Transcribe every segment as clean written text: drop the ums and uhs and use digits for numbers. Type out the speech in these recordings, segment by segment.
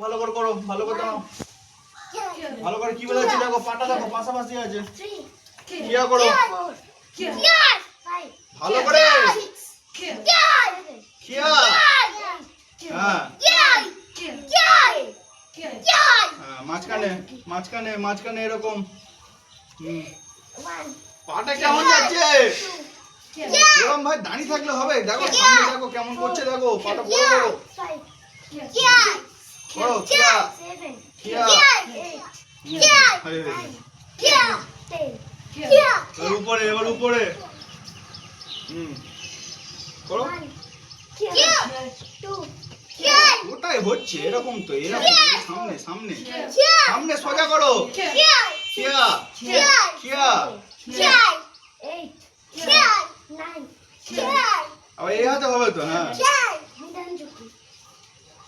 ভালো করে করো, ভালো করে দাও, ভালো করে কি বলেছি দেখো, পাটা দেখো পাশাপাশি আছে। কিয়া করো ভালো করে, কিয়া, হ্যাঁ মাঝখানে মাঝখানে মাঝখানে এরকম। পাটা কেমন যাচ্ছে? এরকম ভাই দাঁড়িয়ে থাকলে হবে? দেখো সামনে দেখো কেমন করছে, দেখো পাটা বড় বড় করো। কিয়া কিয়া এবার উপরে, এবার উপরে করো। ওটাই হচ্ছে এরকম তো, এরকম সামনে সামনে সামনে সোজা করো। কিয়া কিয়া আবার এই হাতে হবে তো। হ্যাঁ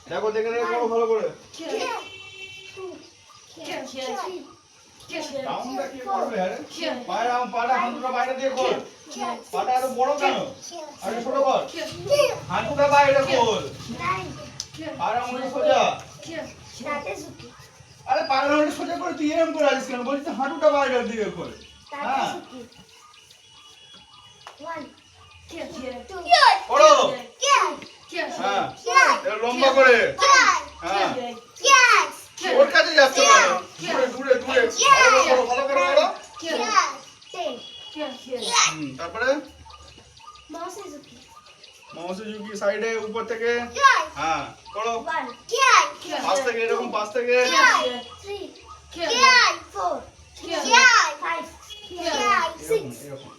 দেখো দেখে দেখে করো ভালো করে। রাউন্ডটা কি করবে? আরে পায়ের পাটা হাঁটুটা বাইরে দিয়ে কর। পাটা আরো বড় কেন? আরে ছোট কর। হাঁটুটা বাইরে কর। পায়ের আঙুলটা সোজা। আরে পায়ের আঙুলটা সোজা করে তুই এরকম করে আছিস কেন? বলছিস হাঁটুটা বাইরে দিয়ে কর। হ্যাঁ করো। হ্যাঁ লম্বা করে। হ্যাঁ ওর কাছে যাচ্ছে না, দূরে দূরে দূরে ভালো করে করো। তারপরে মাউসে ঝুঁকি সাইডে উপর থেকে। হ্যাঁ করো পাশ থেকে, এরকম পাশ থেকে। এরকম এরকম